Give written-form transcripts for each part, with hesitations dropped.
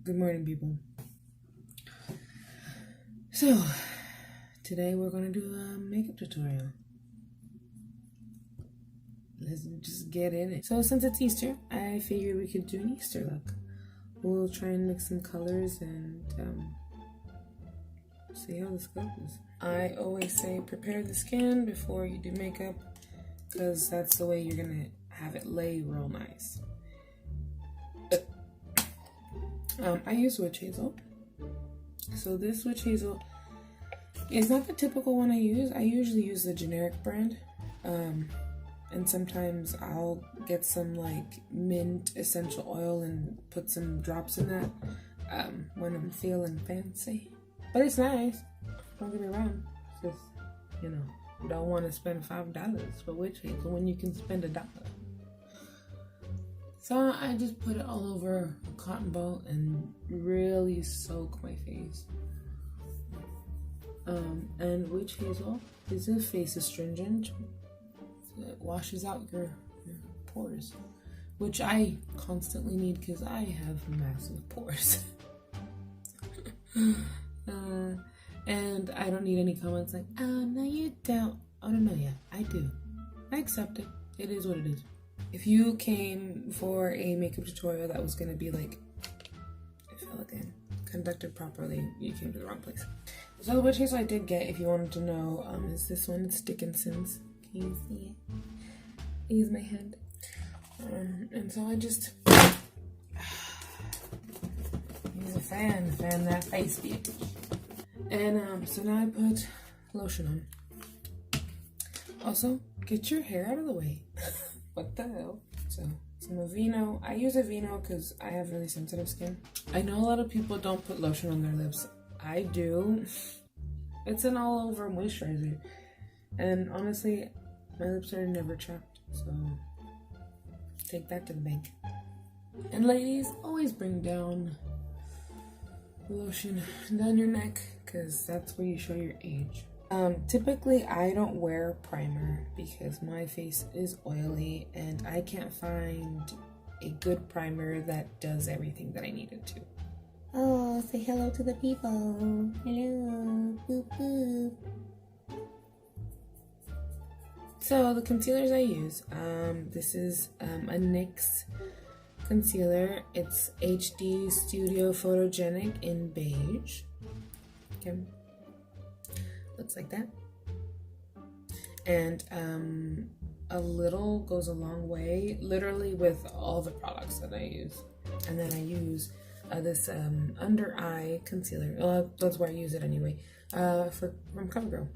Good morning, people. So, today we're going to do a makeup tutorial. Let's just get in it. So, since it's Easter, I figured we could do an Easter look. We'll try and mix some colors and see how this goes. I always say prepare the skin before you do makeup, because that's the way you're going to have it lay real nice. I use witch hazel. So this witch hazel is not the typical one I use. I usually use the generic brand. And sometimes I'll get some like mint essential oil and put some drops in that when I'm feeling fancy. But it's nice. Don't get me wrong. It's just, you don't want to spend $5 for witch hazel when you can spend $1. So I just put it all over a cotton ball and really soak my face. And witch hazel is a face astringent. It washes out your pores, which I constantly need because I have massive pores. And I don't need any comments like, oh, no, you don't. Oh, no, yeah, I do. I accept it. It is what it is. If you came for a makeup tutorial that was going to be like, I feel again, conducted properly, you came to the wrong place. So the witch hazel I did get, if you wanted to know, is this one. It's Dickinson's. Can you see it? I use my hand. And so I just use a fan that face, bitch. And so now I put lotion on. Also, get your hair out of the way. What the hell? So, some Aveeno. I use Aveeno because I have really sensitive skin. I know a lot of people don't put lotion on their lips. I do. It's an all-over moisturizer. And honestly, my lips are never chapped. So, take that to the bank. And ladies, always bring down lotion down your neck because that's where you show your age. Typically I don't wear primer because my face is oily and I can't find a good primer that does everything that I need it to. Oh, say hello to the people. Hello. Boop, boop. So the concealers I use, this is a NYX concealer. It's HD Studio Photogenic in beige. Okay. Looks like that. And a little goes a long way, literally with all the products that I use. And then I use this under eye concealer. That's where I use it anyway. From CoverGirl.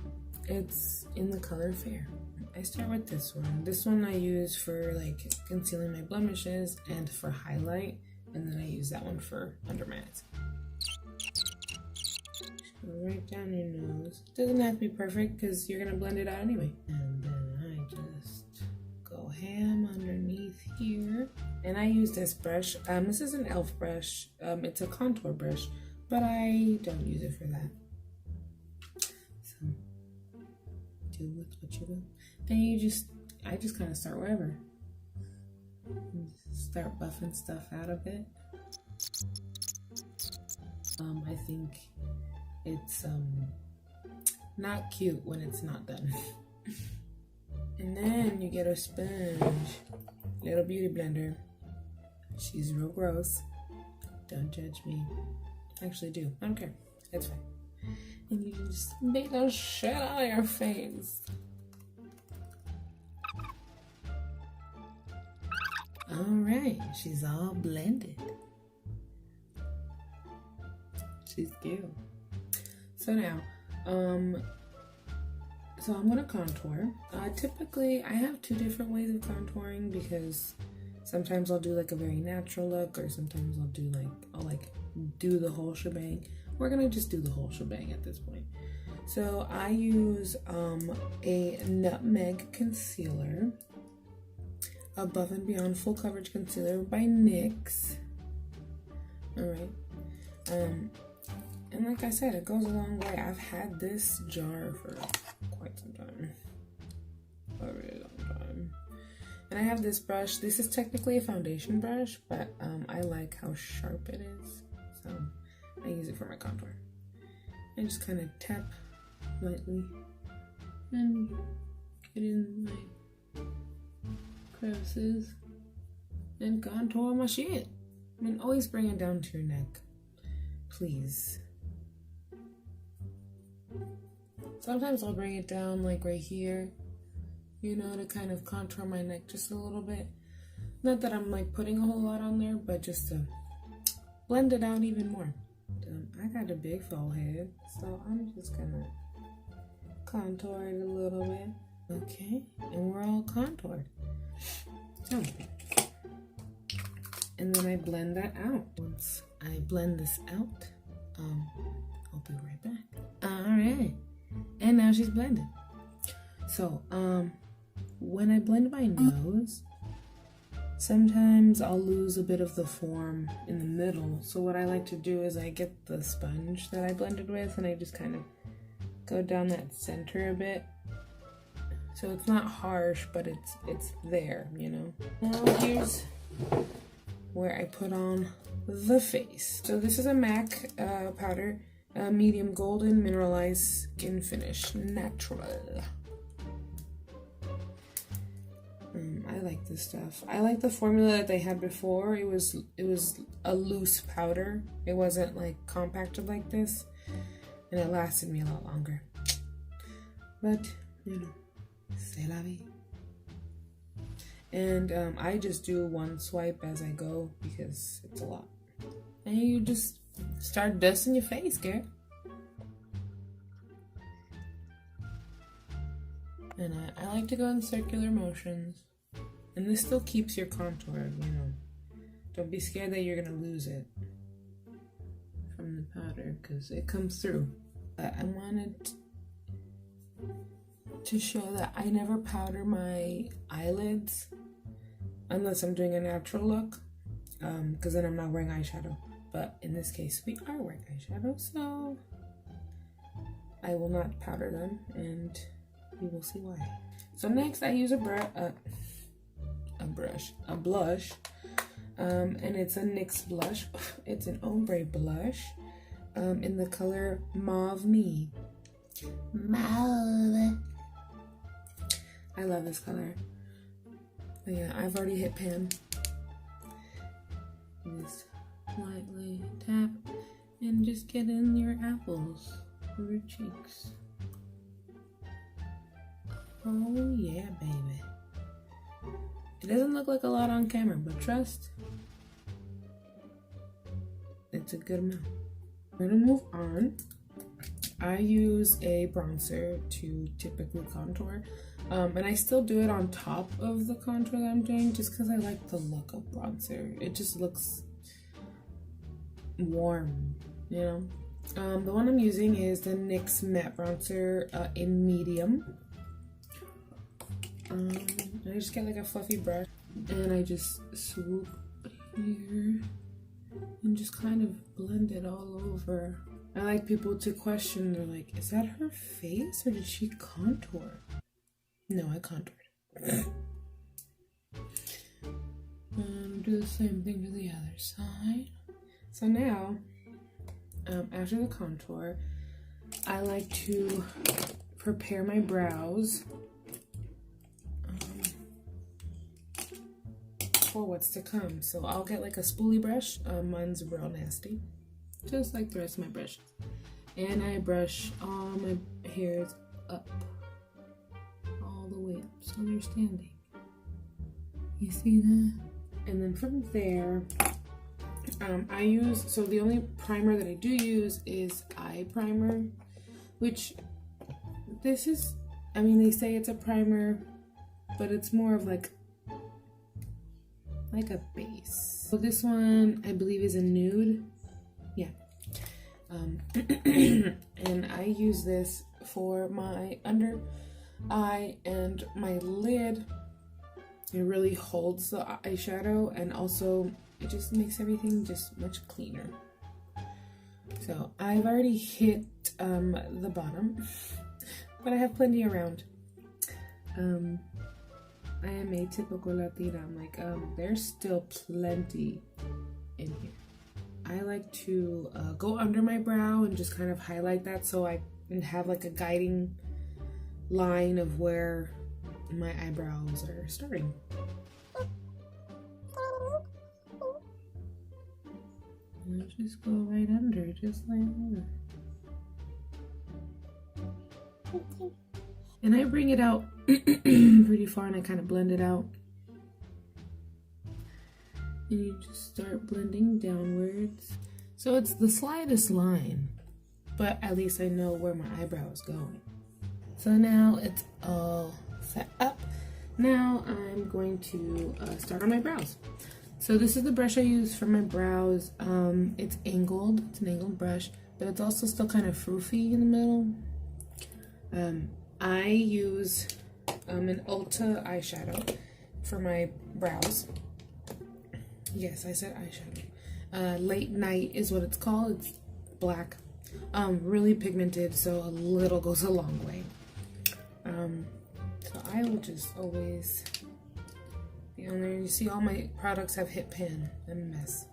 It's in the color Fair. I start with this one. This one I use for like concealing my blemishes and for highlight. And then I use that one for under my eyes. Right down your nose. Doesn't have to be perfect because you're gonna blend it out anyway. And then I just go ham underneath here. And I use this brush. This is an e.l.f. brush. It's a contour brush, but I don't use it for that. So do with what you will. Then I just kind of start wherever. Start buffing stuff out of it. I think it's not cute when it's not done. And then you get a sponge, little beauty blender. She's real gross. Don't judge me. Actually do. I don't care. It's fine. And you just make the shit out of your face. Alright, she's all blended. She's cute. So now, so I'm gonna contour. Typically, I have two different ways of contouring because sometimes I'll do like a very natural look, or sometimes I'll do the whole shebang. We're gonna just do the whole shebang at this point. So I use a Nutmeg concealer, Above and Beyond Full Coverage Concealer by NYX. All right. And like I said, it goes a long way. I've had this jar for quite some time. A really long time. And I have this brush. This is technically a foundation brush, but I like how sharp it is. So I use it for my contour. I just kind of tap lightly and get in my crevices and contour my shit. I mean, always bring it down to your neck, please. Sometimes I'll bring it down like right here, you know, to kind of contour my neck just a little bit. Not that I'm like putting a whole lot on there, but just to blend it out even more. I got a big forehead, so I'm just gonna contour it a little bit. Okay, and we're all contoured. So, and then I blend that out. Once I blend this out, I'll be right back. All right, and now she's blended. So, when I blend my nose, sometimes I'll lose a bit of the form in the middle. So what I like to do is I get the sponge that I blended with and I just kind of go down that center a bit. So it's not harsh, but it's there, you know. Now here's where I put on the face. So this is a MAC powder, medium golden mineralized skin finish, natural. I like this stuff. I like the formula that they had before. It was a loose powder. It wasn't like compacted like this, and it lasted me a lot longer. But you know, c'est la vie. And I just do one swipe as I go because it's a lot. And you just start dusting your face, girl. And I like to go in circular motions. And this still keeps your contour, you know. Don't be scared that you're gonna lose it from the powder, because it comes through. I wanted to show that I never powder my eyelids unless I'm doing a natural look, because then I'm not wearing eyeshadow. But in this case, we are wearing eyeshadow, so I will not powder them, and you will see why. So next I use a blush, and it's a NYX blush. It's an ombre blush, in the color Mauve Me. Mauve. I love this color. But yeah, I've already hit pan. Just lightly tap and just get in your apples or your cheeks. Oh yeah, baby. It doesn't look like a lot on camera, but trust, it's a good amount. I'm gonna move on. I use a bronzer to typically contour, and I still do it on top of the contour that I'm doing just because I like the look of bronzer. It just looks warm, you know? The one I'm using is the NYX Matte Bronzer in medium. I just get like a fluffy brush and I just swoop here and just kind of blend it all over. I like people to question, they're like, is that her face or did she contour? No, I contoured. Do the same thing to the other side. So now, after the contour, I like to prepare my brows for what's to come. So I'll get like a spoolie brush. Mine's real nasty, just like the rest of my brushes. And I brush all my hairs up, all the way up, so they're standing. You see that? And then from there, I use, so the only primer that I do use is eye primer, which this is, I mean, they say it's a primer, but it's more of like a base. So this one, I believe, is a nude. Yeah. And I use this for my under eye and my lid. It really holds the eyeshadow, and also it just makes everything just much cleaner. So I've already hit the bottom, but I have plenty around. I am a typical Latina. I'm like, there's still plenty in here. I like to go under my brow and just kind of highlight that so I can have like a guiding line of where my eyebrows are starting. And I just go right under, just like that. And I bring it out pretty far and I kind of blend it out. And you just start blending downwards. So it's the slightest line, but at least I know where my eyebrow is going. So now it's all set up. Now I'm going to start on my brows. So this is the brush I use for my brows. It's angled, it's an angled brush, but it's also still kind of froofy in the middle. I use an Ulta eyeshadow for my brows. Yes, I said eyeshadow. Late Night is what it's called. It's black. Really pigmented, so a little goes a long way. So I will just always be on there. You see all my products have hit pan. I'm a mess.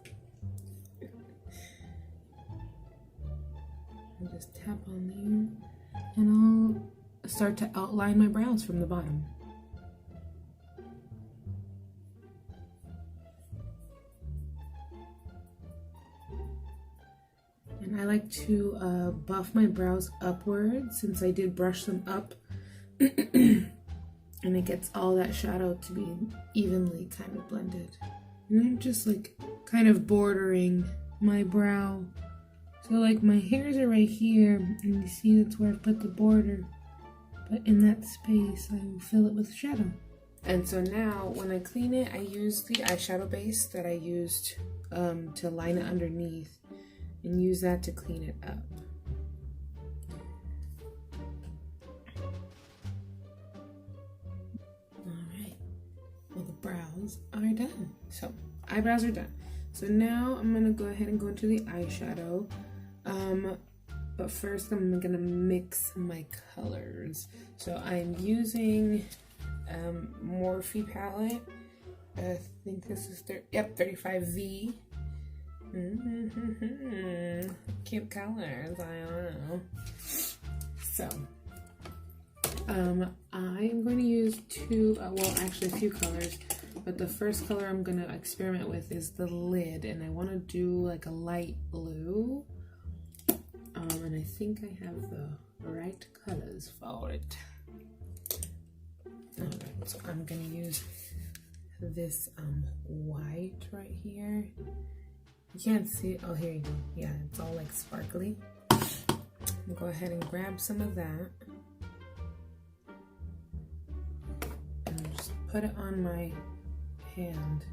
I'll just tap on there and I'll start to outline my brows from the bottom. And I like to buff my brows upwards since I did brush them up. And it gets all that shadow to be evenly kind of blended. And I'm just like kind of bordering my brow. So like my hairs are right here and you see that's where I put the border. But in that space I will fill it with shadow. And so now when I clean it, I use the eyeshadow base that I used to line it underneath and use that to clean it up. Alright, well the brows are done. So eyebrows are done. So now I'm gonna go ahead and go into the eyeshadow. But first I'm gonna mix my colors. So I'm using Morphe palette. I think this is 35V. Cute colors, I don't know. So I'm going to use a few colors, but the first color I'm going to experiment with is the lid, and I want to do like a light blue. And I think I have the right colors for it. Alright, so I'm going to use this white right here. You can't see it. Oh, here you go. Yeah, it's all like sparkly. I'll go ahead and grab some of that. And I'll just put it on my hand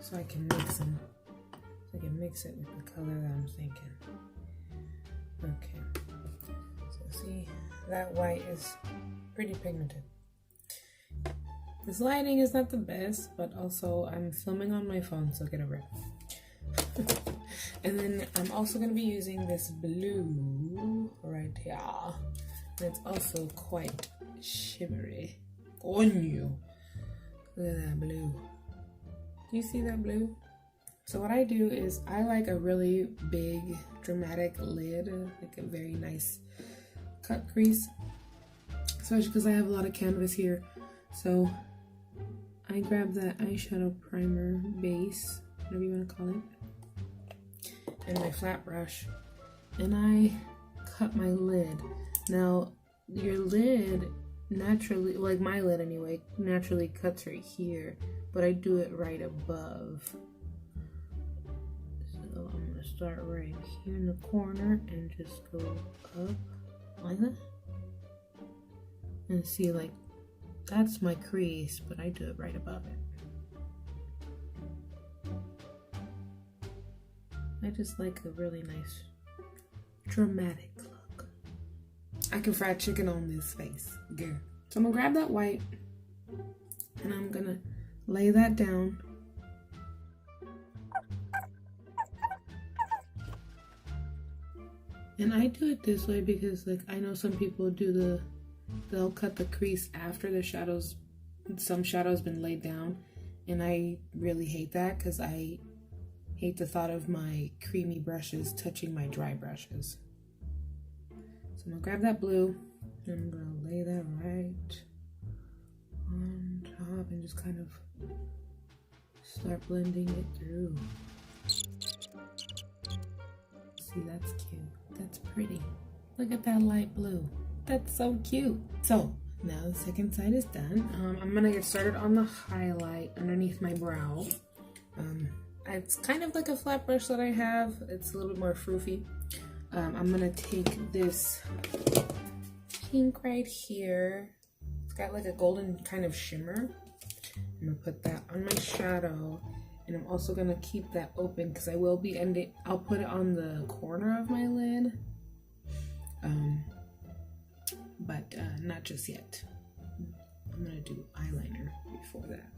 so I can mix them. So I can mix it with the color that I'm thinking. Okay. So see, that white is pretty pigmented. This lighting is not the best, but also I'm filming on my phone, so get a rip. And then I'm also going to be using this blue right here. And it's also quite shimmery. On you. Look at that blue. Do you see that blue? So what I do is I like a really big, dramatic lid, like a very nice cut crease. Especially because I have a lot of canvas here. So I grab that eyeshadow primer base, whatever you want to call it, and my flat brush, and I cut my lid. Now, your lid naturally, like my lid anyway, naturally cuts right here, but I do it right above. So I'm going to start right here in the corner and just go up like that. And see, like, that's my crease, but I do it right above it. I just like a really nice, dramatic look. I can fry chicken on this face, girl. So I'm gonna grab that white, and I'm gonna lay that down. And I do it this way because, like, I know some people do the they'll cut the crease after the shadows, some shadows been laid down, and I really hate that because I hate the thought of my creamy brushes touching my dry brushes. So I'm gonna grab that blue and I'm gonna lay that right on top and just kind of start blending it through. See, that's cute. That's pretty. Look at that light blue. That's so cute. So now the second side is done. I'm gonna get started on the highlight underneath my brow. It's kind of like a flat brush that I have. It's a little bit more froofy. I'm gonna take this pink right here. It's got like a golden kind of shimmer. I'm gonna put that on my shadow, and I'm also gonna keep that open because I will be ending. I'll put it on the corner of my lid, but not just yet. I'm gonna do eyeliner before that.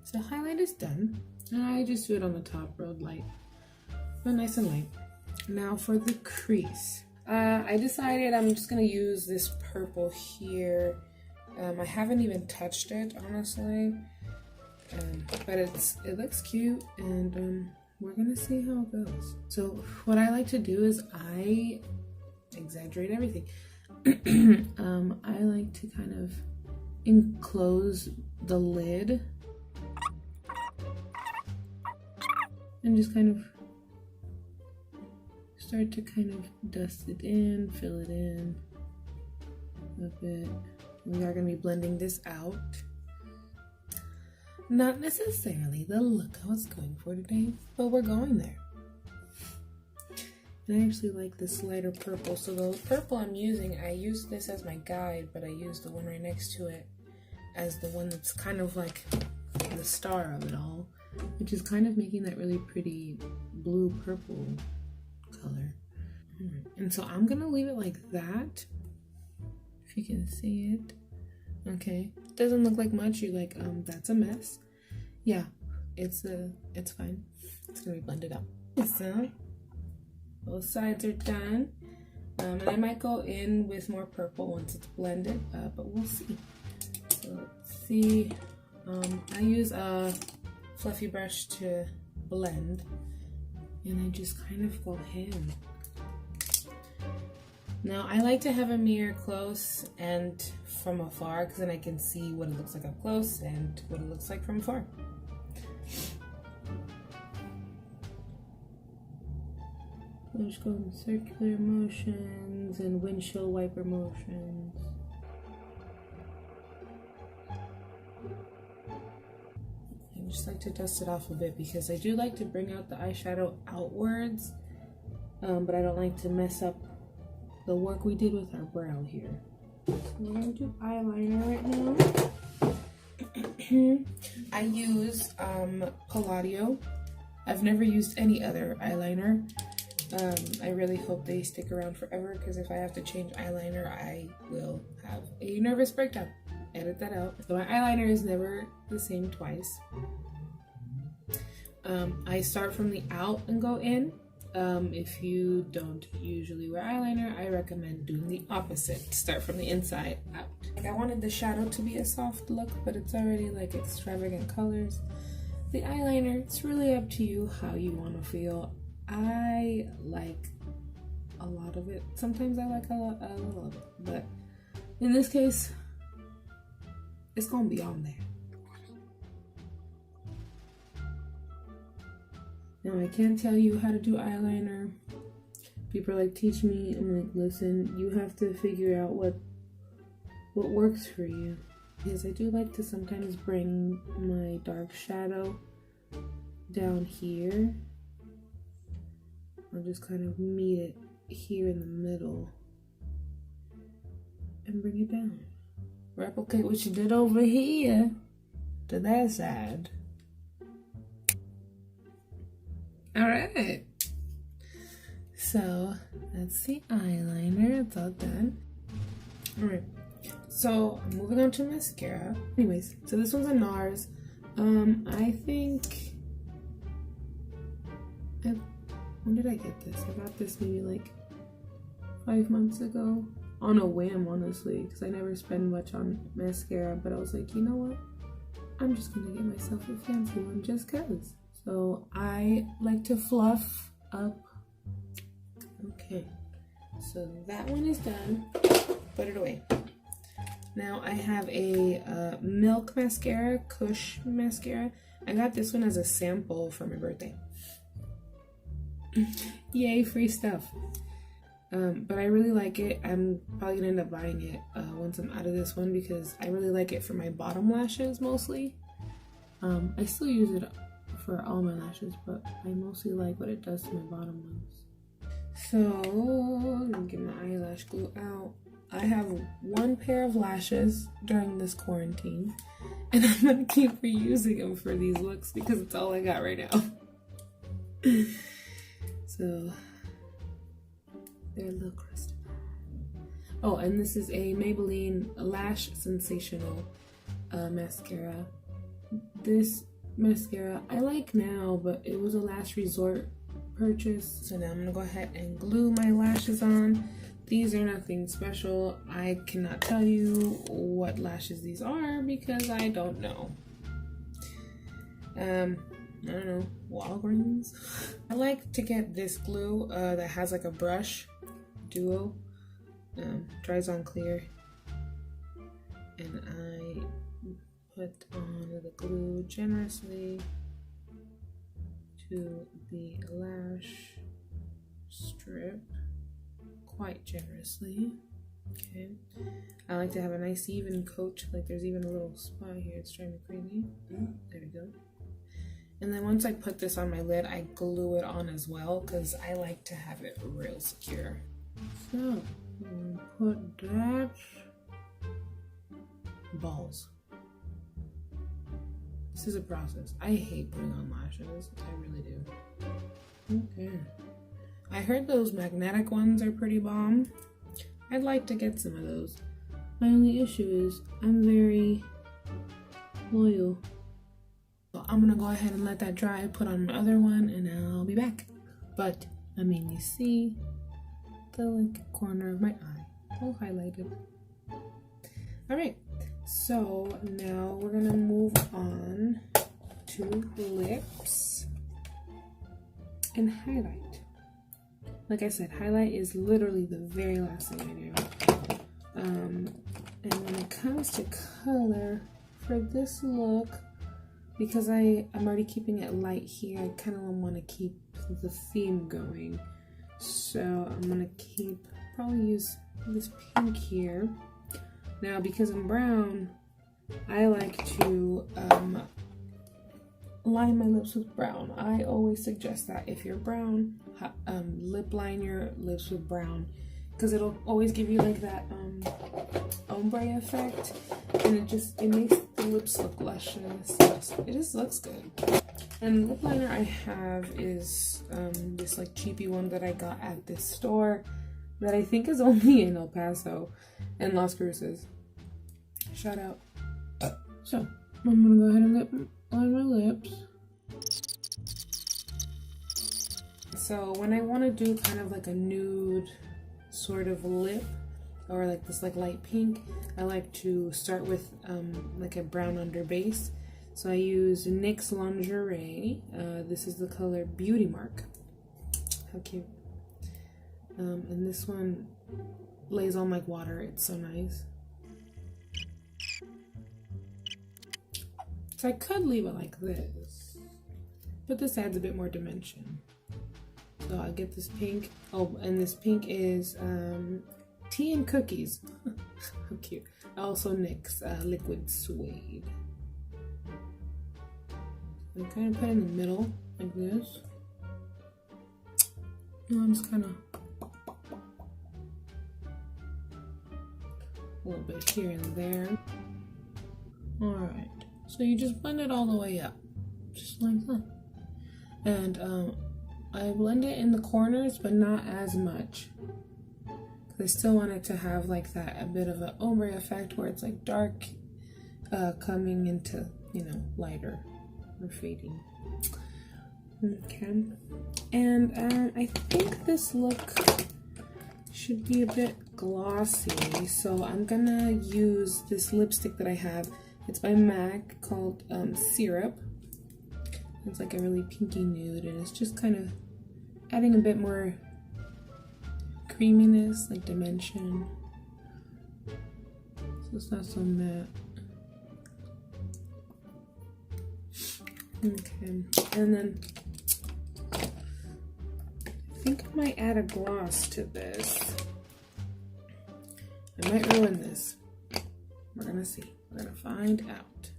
So highlight is done. I just do it on the top real light, real nice and light. Now for the crease. I decided I'm just gonna use this purple here. I haven't even touched it, honestly, but it looks cute, and we're gonna see how it goes. So what I like to do is I exaggerate everything. I like to kind of enclose the lid and just kind of start to kind of dust it in, fill it in a bit. We are going to be blending this out. Not necessarily the look I was going for today, but we're going there. And I actually like this lighter purple. So the purple I'm using, I use this as my guide, but I use the one right next to it as the one that's kind of like the star of it all, which is kind of making that really pretty blue purple color. And so I'm gonna leave it like that, if you can see it. Okay, doesn't look like much. You're like, that's a mess. Yeah, it's fine. It's gonna be blended out. So both sides are done, and I might go in with more purple once it's blended, but we'll see. So let's see. I use a fluffy brush to blend, and I just kind of go ham. Now I like to have a mirror close and from afar, because then I can see what it looks like up close and what it looks like from afar. I'm just going circular motions and windshield wiper motions. I just like to dust it off a bit because I do like to bring out the eyeshadow outwards, but I don't like to mess up the work we did with our brow here. So we're gonna do eyeliner right now. I use Palladio. I've never used any other eyeliner. I really hope they stick around forever, because if I have to change eyeliner, I will have a nervous breakdown. Edit that out. So my eyeliner is never the same twice. I start from the out and go in. If you don't usually wear eyeliner, I recommend doing the opposite. Start from the inside out. Like, I wanted the shadow to be a soft look, but it's already like extravagant colors. The eyeliner, it's really up to you how you want to feel. I like a lot of it. Sometimes I like a little of it, but in this case, it's gonna be on there. Now, I can't tell you how to do eyeliner. People are like, teach me. I'm like, listen, you have to figure out what works for you. Because I do like to sometimes bring my dark shadow down here. I'll just kind of meet it here in the middle and bring it down. Replicate what you did over here to that side. Alright, so that's the eyeliner. It's all done. Alright, so I'm moving on to mascara. Anyways, so this one's a NARS. I think when did I get this? I got this maybe like 5 months ago. On a whim, honestly, because I never spend much on mascara, but I was like, you know what? I'm just gonna get myself a fancy one just cause. So I like to fluff up. Okay, so that one is done. Put it away. Now I have a Milk mascara, Kush mascara. I got this one as a sample for my birthday. Yay, free stuff. But I really like it. I'm probably gonna end up buying it once I'm out of this one because I really like it for my bottom lashes mostly. I still use it for all my lashes, but I mostly like what it does to my bottom ones. So, let me get my eyelash glue out. I have one pair of lashes during this quarantine, and I'm gonna keep reusing them for these looks because it's all I got right now. So, they're a little crusty. Oh, and this is a Maybelline Lash Sensational mascara. This mascara I like now, but it was a last resort purchase. So now I'm gonna go ahead and glue my lashes on. These are nothing special. I cannot tell you what lashes these are because I don't know. I don't know, Walgreens? I like to get this glue that has like a brush duo, dries on clear, and I put on the glue generously to the lash strip, quite generously. Okay, I like to have a nice even coat, like there's even a little spot here, it's driving me crazy. There we go. And then once I put this on my lid, I glue it on as well because I like to have it real secure. So, put that. Balls. This is a process. I hate putting on lashes. I really do. Okay. I heard those magnetic ones are pretty bomb. I'd like to get some of those. My only issue is I'm very loyal. So I'm gonna go ahead and let that dry, put on my other one, and I'll be back. But, I mean, you see the like corner of my eye, all highlighted. Alright, so now we're gonna move on to lips and highlight. Like I said, highlight is literally the very last thing I do. And when it comes to color, for this look, because I'm already keeping it light here, I kind of want to keep the theme going. So I'm going to probably use this pink here. Now, because I'm brown, I like to line my lips with brown. I always suggest that if you're brown, lip line your lips with brown, because it'll always give you like that ombre effect, and it makes the lips look luscious. It just looks good. And the lip liner I have is this like cheapy one that I got at this store that I think is only in El Paso and Las Cruces. Shout out. So I'm gonna go ahead and line my lips. So when I want to do kind of like a nude sort of lip, or like this like light pink, I like to start with like a brown under base. So I use NYX Lingerie. This is the color Beauty Mark. How cute. And this one lays on like water. It's so nice. So I could leave it like this, but this adds a bit more dimension. So I get this pink. Oh, and this pink is Tea and Cookies. How cute. Also NYX Liquid Suede. I kind of put it in the middle like this. And I'm just kind of a little bit here and there. Alright, so you just blend it all the way up, just like that. And I blend it in the corners, but not as much. I still want it to have like that, a bit of an ombre effect where it's like dark coming into, you know, lighter or fading. Okay, And I think this look should be a bit glossy, so I'm gonna use this lipstick that I have. It's by MAC called Syrup. It's like a really pinky nude, and it's just kind of adding a bit more creaminess, like dimension. So it's not so matte. Okay, and then I think I might add a gloss to this. I might ruin this. We're gonna see. We're gonna find out.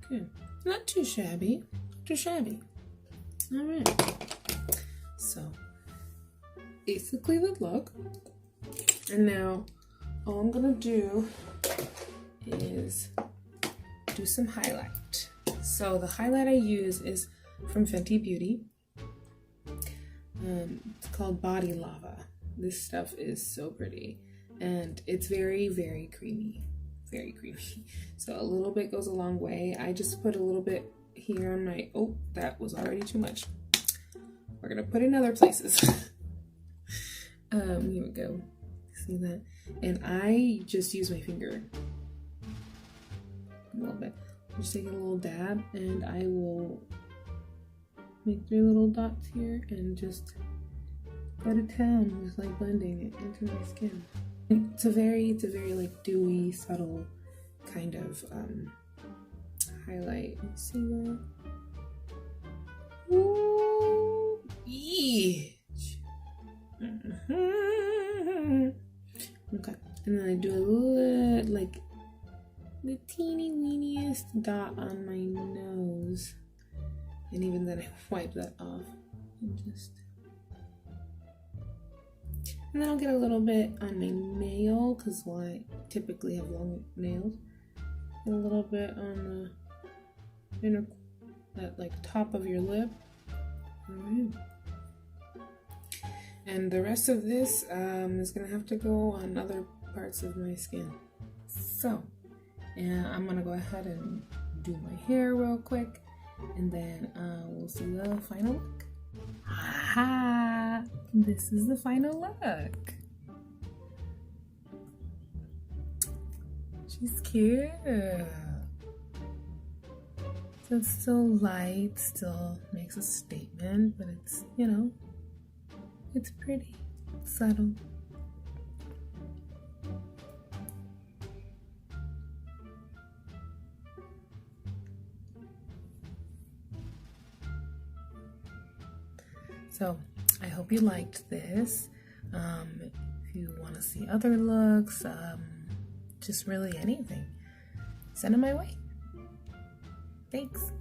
Okay, not too shabby. Not too shabby. All right. So, basically the look. And now, all I'm gonna do is do some highlight. So the highlight I use is from Fenty Beauty. It's called Body Lava. This stuff is so pretty, and it's very, very creamy. Very creamy. So a little bit goes a long way. I just put a little bit here on my, oh, that was already too much. We're gonna put in other places. Here we go. See that? And I just use my finger a little bit. Just take a little dab, and I will make 3 little dots here and just go to town with like blending it into my skin. It's a very like dewy, subtle kind of highlight. You see that? Ooh, okay, and then I do a little, like the teeny weeniest dot on my nose, and even then I wipe that off and just. And then I'll get a little bit on my nail, because I typically have long nails. A little bit on the inner, that like top of your lip. Alright. And the rest of this is gonna have to go on other parts of my skin. So, and I'm gonna go ahead and do my hair real quick, and then we'll see the final look. Ha! This is the final look. She's cute. So it's still light, still makes a statement, but it's, you know, it's pretty, subtle. So I hope you liked this. If you want to see other looks, just really anything, send them my way. Thanks.